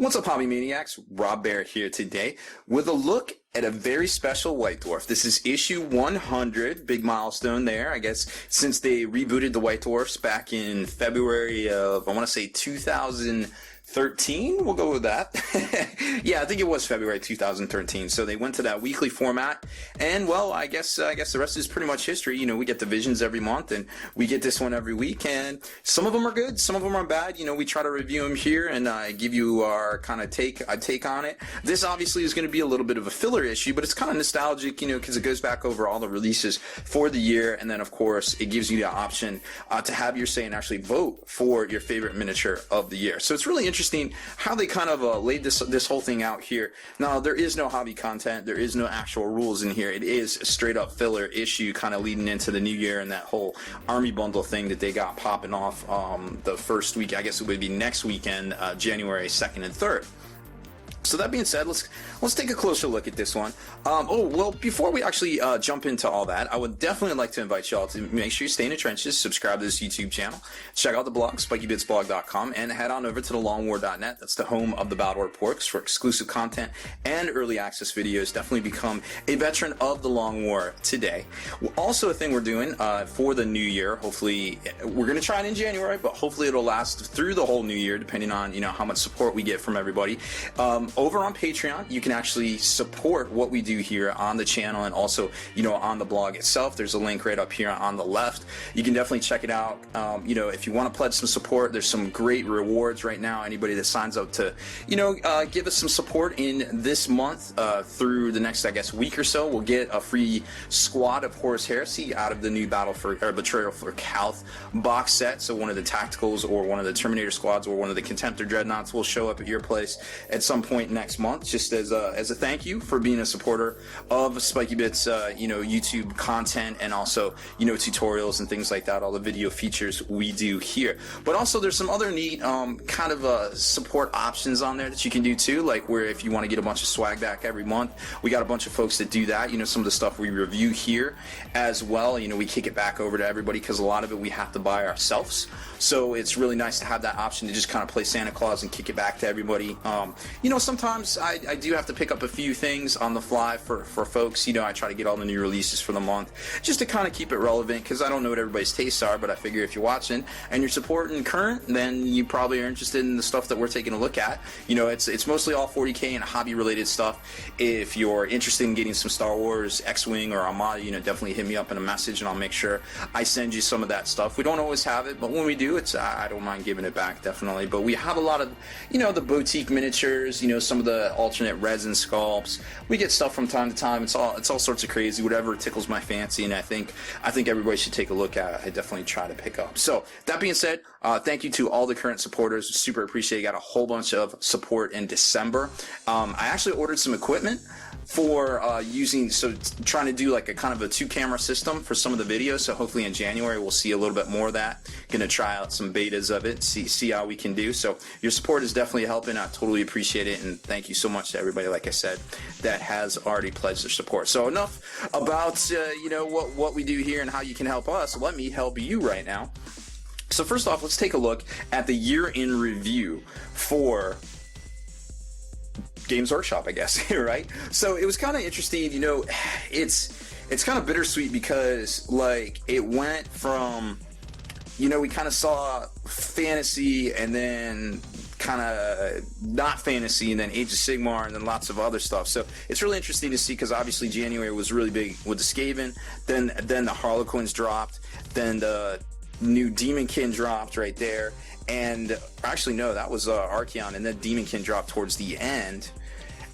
What's up, Hobby Maniacs? Rob Bear here today with a look at a very special White Dwarf. This is issue 100, big milestone there, I guess, since they rebooted the White Dwarfs back in February of, I want to say 2013, we'll go with that. Yeah, I think it was February 2013. So they went to that weekly format, and well, I guess the rest is pretty much history. You know, we get divisions every month, and we get this one every week, and some of them are good, some of them are bad. You know, we try to review them here and give you our kind of take on it. This obviously is going to be a little bit of a filler issue, but it's kind of nostalgic, you know, because it goes back over all the releases for the year, and then of course it gives you the option to have your say and actually vote for your favorite miniature of the year. So it's really interesting how they kind of laid this whole thing out here. Now, there is no hobby content, there is no actual rules in here. It is a straight up filler issue kind of leading into the new year and that whole army bundle thing that they got popping off the first week. I guess it would be next weekend, January 2nd and 3rd. So that being said, let's take a closer look at this one. Oh, well, before we actually jump into all that, I would definitely like to invite y'all to make sure you stay in the trenches, subscribe to this YouTube channel, check out the blog, spikybitsblog.com, and head on over to thelongwar.net. That's the home of the Battle Reports for exclusive content and early access videos. Definitely become a veteran of the Long War today. Also, a thing we're doing for the new year, hopefully, we're going to try it in January, but hopefully it'll last through the whole new year, depending on, you know, how much support we get from everybody. Over on Patreon, you can actually support what we do here on the channel and also, you know, on the blog itself. There's a link right up here on the left. You can definitely check it out. You know, if you want to pledge some support, there's some great rewards right now. Anybody that signs up to, you know, give us some support in this month through the next, I guess, week or so, we'll get a free squad of Horus Heresy out of the new Betrayal for Calth box set. So one of the tacticals or one of the Terminator squads or one of the Contemptor Dreadnoughts will show up at your place at some point next month, just as a thank you for being a supporter of Spiky Bits, you know, YouTube content, and also, you know, tutorials and things like that, all the video features we do here. But also there's some other neat kind of support options on there that you can do too, like where if you want to get a bunch of swag back every month, we got a bunch of folks that do that. You know, some of the stuff we review here as well, you know, we kick it back over to everybody because a lot of it we have to buy ourselves. So it's really nice to have that option to just kind of play Santa Claus and kick it back to everybody. You know, sometimes I do have to pick up a few things on the fly for folks. You know, I try to get all the new releases for the month just to kind of keep it relevant, because I don't know what everybody's tastes are, but I figure if you're watching and you're supporting current, then you probably are interested in the stuff that we're taking a look at. You know, it's mostly all 40K and hobby related stuff. If you're interested in getting some Star Wars, X-Wing, or Armada, you know, definitely hit me up in a message and I'll make sure I send you some of that stuff. We don't always have it, but when we do, I don't mind giving it back, definitely. But we have a lot of, you know, the boutique miniatures, you know, some of the alternate resin sculpts. We get stuff from time to time. It's all sorts of crazy, whatever tickles my fancy, and I think everybody should take a look at it. I definitely try to pick up. So that being said, thank you to all the current supporters. Super appreciate it. Got a whole bunch of support in December. I actually ordered some equipment for trying to do like a kind of a 2-camera system for some of the videos. So hopefully in January we'll see a little bit more of that. Gonna try out some betas of it, see how we can do. So your support is definitely helping. I totally appreciate it, and thank you so much to everybody, like I said, that has already pledged their support. So enough about you know, what we do here and how you can help us. Let me help you right now. So first off, let's take a look at the year in review for Games Workshop, I guess, right? So it was kind of interesting, you know, it's kind of bittersweet because, like, it went from, you know, we kind of saw fantasy and then kind of not fantasy and then Age of Sigmar and then lots of other stuff. So it's really interesting to see, because obviously January was really big with the Skaven, then the Harlequins dropped, then the new Demonkin dropped right there. And actually, no, that was Archeon, and then Demonkin dropped towards the end.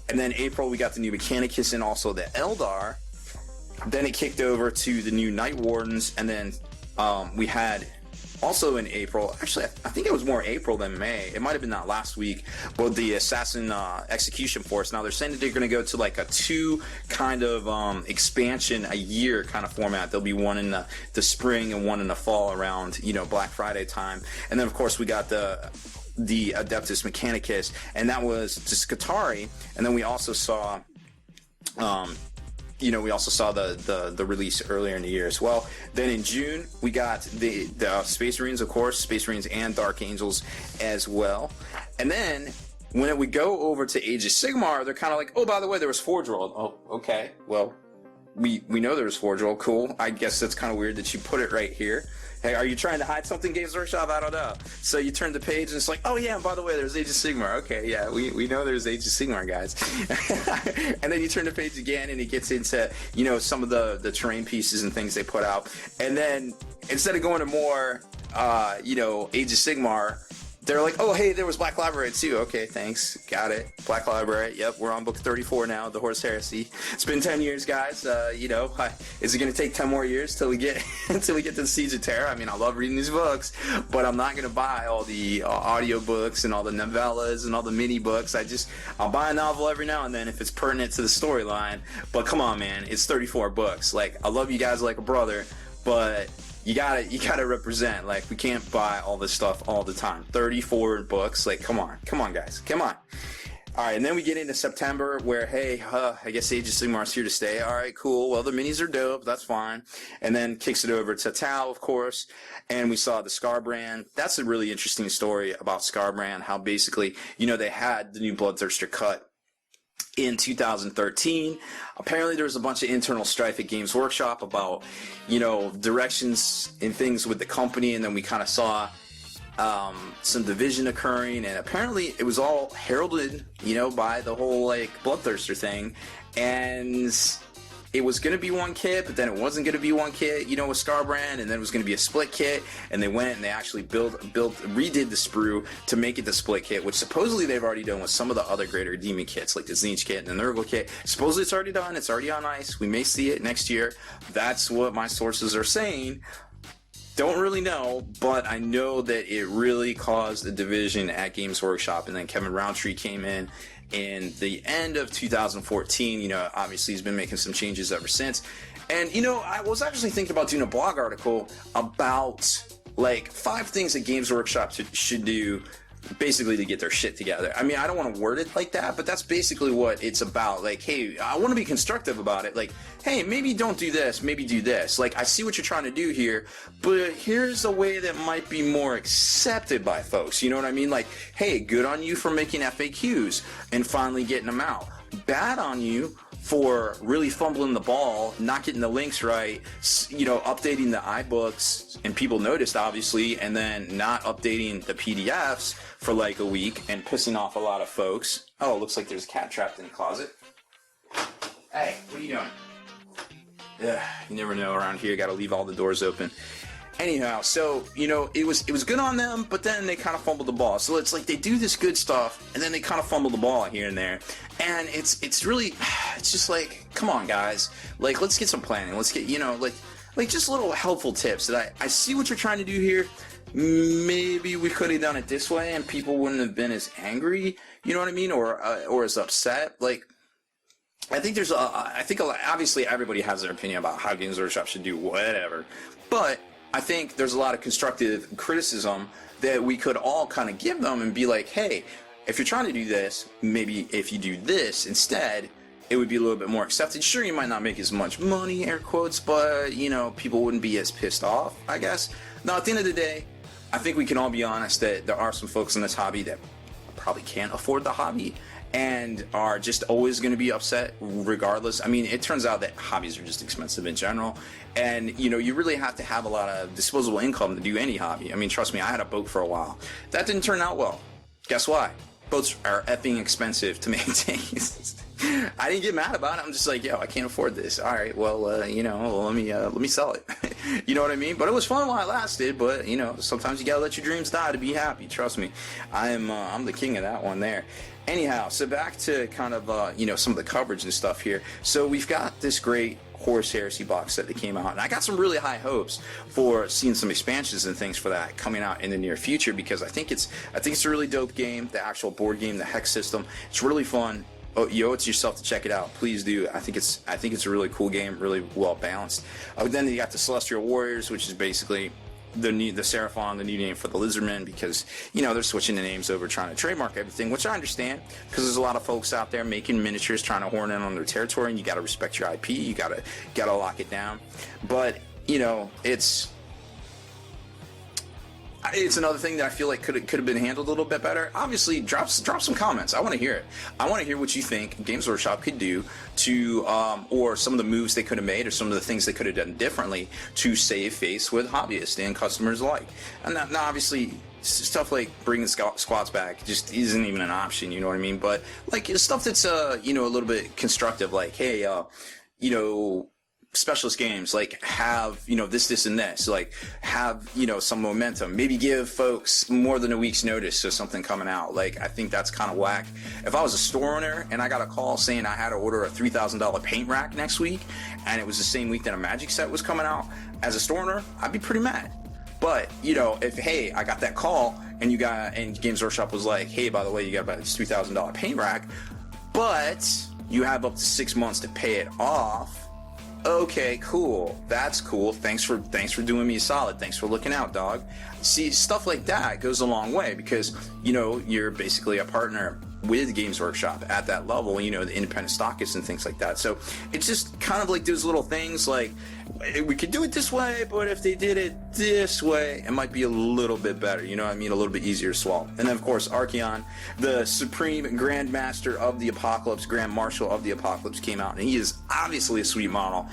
And then April, we got the new Mechanicus and also the Eldar. Then it kicked over to the new Night Wardens, and then we had also in April, actually, I think it was more April than May. It might have been that last week, but the Assassin Execution Force. Now they're saying that they're going to go to like a 2 kind of expansion a year kind of format. There'll be one in the spring and one in the fall around, you know, Black Friday time. And then of course we got the Adeptus Mechanicus, and that was just Skitarii. And then we also saw you know, we also saw the release earlier in the year as well. Then in June, we got the Space Marines, of course, Space Marines and Dark Angels as well. And then when it would go over to Age of Sigmar, they're kind of like, oh, by the way, there was Forge World. Oh, okay, well, we know there was Forge World. Cool. I guess that's kind of weird that you put it right here. Hey, are you trying to hide something, Games Workshop? I don't know. So you turn the page and it's like, oh yeah, and by the way, there's Age of Sigmar. Okay, yeah, we know there's Age of Sigmar, guys. And then you turn the page again and it gets into, you know, some of the terrain pieces and things they put out. And then instead of going to more, you know, Age of Sigmar, they're like, oh, hey, there was Black Library too. Okay, thanks. Got it. Black Library. Yep, we're on book 34 now, The Horse Heresy. It's been 10 years, guys. You know, is it going to take 10 more years till we get until we get to the Siege of Terra? I mean, I love reading these books, but I'm not going to buy all the audio books and all the novellas and all the mini books. I'll buy a novel every now and then if it's pertinent to the storyline. But come on, man, it's 34 books. Like, I love you guys like a brother, but you gotta represent. Like, we can't buy all this stuff all the time. 34 books, like, come on guys, come on. All right, and then we get into September where, hey, I guess Age of Sigmar is here to stay. All right, cool. Well, the minis are dope. That's fine. And then kicks it over to Tau, of course. And we saw the Scarbrand. That's a really interesting story about Scarbrand, how basically, you know, they had the new Bloodthirster cut in 2013. Apparently there was a bunch of internal strife at Games Workshop about, you know, directions and things with the company, and then we kind of saw some division occurring, and apparently it was all heralded, you know, by the whole like Bloodthirster thing, and it was going to be one kit, but then it wasn't going to be one kit, you know, with Scarbrand, and then it was going to be a split kit, and they went and they actually redid the sprue to make it the split kit, which supposedly they've already done with some of the other greater demon kits, like the Zinch kit and the Nurgle kit. Supposedly it's already done, it's already on ice, we may see it next year. That's what my sources are saying. Don't really know, but I know that it really caused a division at Games Workshop, and then Kevin Roundtree came in the end of 2014. You know, obviously he's been making some changes ever since. And, you know, I was actually thinking about doing a blog article about, like, 5 things that Games Workshop should do basically to get their shit together. I mean, I don't want to word it like that, but that's basically what it's about. Like, hey, I want to be constructive about it. Like, hey, maybe don't do this, maybe do this. Like, I see what you're trying to do here, but here's a way that might be more accepted by folks. You know what I mean? Like, hey, good on you for making FAQs and finally getting them out. Bad on you for really fumbling the ball, not getting the links right, you know, updating the iBooks, and people noticed, obviously, and then not updating the PDFs for like a week and pissing off a lot of folks. Oh, it looks like there's a cat trapped in the closet. Hey, what are you doing? Ugh, you never know around here, gotta leave all the doors open. Anyhow, so, you know, it was good on them, but then they kind of fumbled the ball. So it's like they do this good stuff, and then they kind of fumble the ball here and there. And it's really, it's just like, come on, guys. Like, let's get some planning. Let's get, you know, like just little helpful tips that I see what you're trying to do here. Maybe we could have done it this way, and people wouldn't have been as angry, you know what I mean, or as upset. Like, I think obviously everybody has their opinion about how Games Workshop should do whatever, but I think there's a lot of constructive criticism that we could all kind of give them and be like, hey, if you're trying to do this, maybe if you do this instead, it would be a little bit more accepted. Sure, you might not make as much money, air quotes, but, you know, people wouldn't be as pissed off, I guess. Now, at the end of the day, I think we can all be honest that there are some folks in this hobby that probably can't afford the hobby and are just always going to be upset regardless. I mean, it turns out that hobbies are just expensive in general, and, you know, you really have to have a lot of disposable income to do any hobby. I mean, trust me, I had a boat for a while. That didn't turn out well. Guess why? Boats are effing expensive to maintain. I didn't get mad about it. I'm just like, yo, I can't afford this. All right, well, you know, let me sell it. You know what I mean? But it was fun while it lasted. But, you know, sometimes you gotta let your dreams die to be happy. Trust me, I'm the king of that one there. Anyhow, so back to kind of you know, some of the coverage and stuff here. So we've got this great Horus Heresy box set that came out, and I got some really high hopes for seeing some expansions and things for that coming out in the near future, because I think it's a really dope game. The actual board game, the hex system, it's really fun. Oh, you owe it to yourself to check it out. Please do. I think it's a really cool game, really well balanced. Then you got the Celestial Warriors, which is basically the Seraphon, the new name for the Lizardmen, because, you know, they're switching the names over, trying to trademark everything, which I understand, because there's a lot of folks out there making miniatures, trying to horn in on their territory, and you got to respect your IP. You gotta lock it down. But, you know, It's another thing that I feel like could have been handled a little bit better. Obviously, drop some comments. I want to hear it. I want to hear what you think Games Workshop could do to, or some of the moves they could have made, or some of the things they could have done differently to save face with hobbyists and customers alike. And now obviously, stuff like bringing squats back just isn't even an option. You know what I mean? But like stuff that's you know, a little bit constructive, like hey, you know, specialist games, like have, you know, this and this, like have, you know, some momentum, maybe give folks more than a week's notice of something coming out. Like I think that's kind of whack. If I was a store owner and I got a call saying I had to order a $3,000 paint rack next week and it was the same week that a Magic set was coming out, as a store owner I'd be pretty mad. But you know, if hey, I got that call and Games Workshop was like, hey, by the way, you got about this $3,000 paint rack, but you have up to 6 months to pay it off. Okay, cool. That's cool. Thanks for doing me a solid. Thanks for looking out, dog. See, stuff like that goes a long way because, you know, you're basically a partner with Games Workshop at that level, you know, the independent stockists and things like that. So it's just kind of like those little things like, we could do it this way, but if they did it this way, it might be a little bit better, you know what I mean, a little bit easier to swallow. And then of course Archeon, the supreme Grand Master of the Apocalypse, Grand Marshal of the Apocalypse, came out, and he is obviously a sweet model.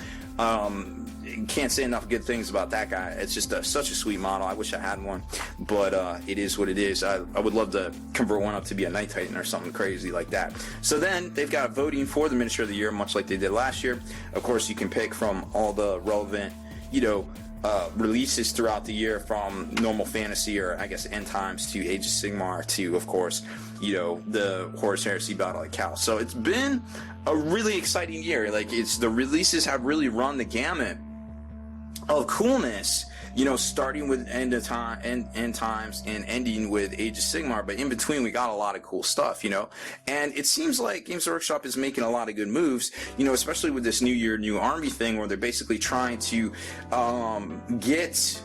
Can't say enough good things about that guy. It's just such a sweet model. I wish I had one, but it is what it is. I would love to convert one up to be a Night Titan or something crazy like that. So then they've got voting for the Miniature of the Year, much like they did last year. Of course, you can pick from all the relevant, you know, releases throughout the year, from normal fantasy, or I guess end times, to Age of Sigmar, to of course, you know, the Horus Heresy Battle at Cal. So it's been a really exciting year. Like the releases have really run the gamut of coolness, you know, starting with end times and ending with Age of Sigmar, but in between we got a lot of cool stuff, you know. And it seems like Games Workshop is making a lot of good moves, you know, especially with this New Year, New Army thing, where they're basically trying to get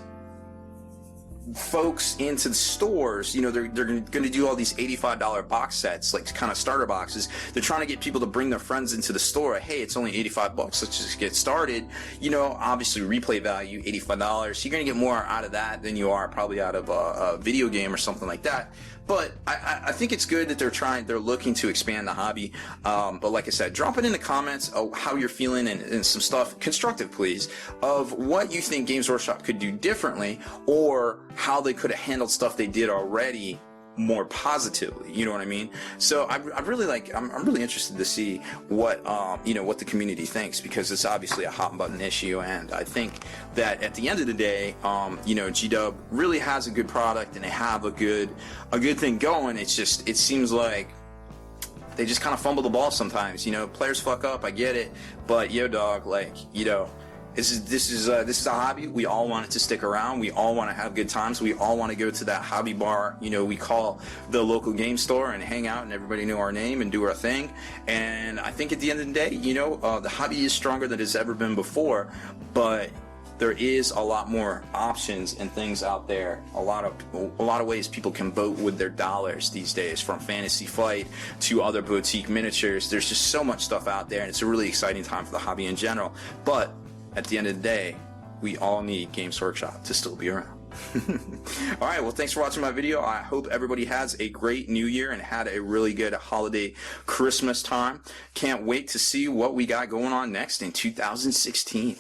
folks into the stores. You know, they're going to do all these $85 box sets, like kind of starter boxes. They're trying to get people to bring their friends into the store. Hey, it's only $85, let's just get started. You know, obviously replay value, $85. You're going to get more out of that than you are probably out of a video game or something like that. But I think it's good that they're looking to expand the hobby. But like I said, drop it in the comments of how you're feeling, and some stuff, constructive please, of what you think Games Workshop could do differently, or how they could have handled stuff they did already more positively, you know what I mean? So I'm really interested to see what you know, what the community thinks, because it's obviously a hot button issue, and I think that at the end of the day, you know, G-Dub really has a good product and they have a good thing going. It's just, it seems like they just kind of fumble the ball sometimes, you know. Players fuck up, I get it, but yo dog, like, you know, this is a hobby. We all want it to stick around. We all want to have good times. We all want to go to that hobby bar, you know, we call the local game store, and hang out and everybody know our name and do our thing. And I think at the end of the day, you know, the hobby is stronger than it's ever been before, but there is a lot more options and things out there. A lot of ways people can vote with their dollars these days, from Fantasy Flight to other boutique miniatures. There's just so much stuff out there, and it's a really exciting time for the hobby in general. But at the end of the day, we all need Games Workshop to still be around. All right, well, thanks for watching my video. I hope everybody has a great new year and had a really good holiday Christmas time. Can't wait to see what we got going on next in 2016.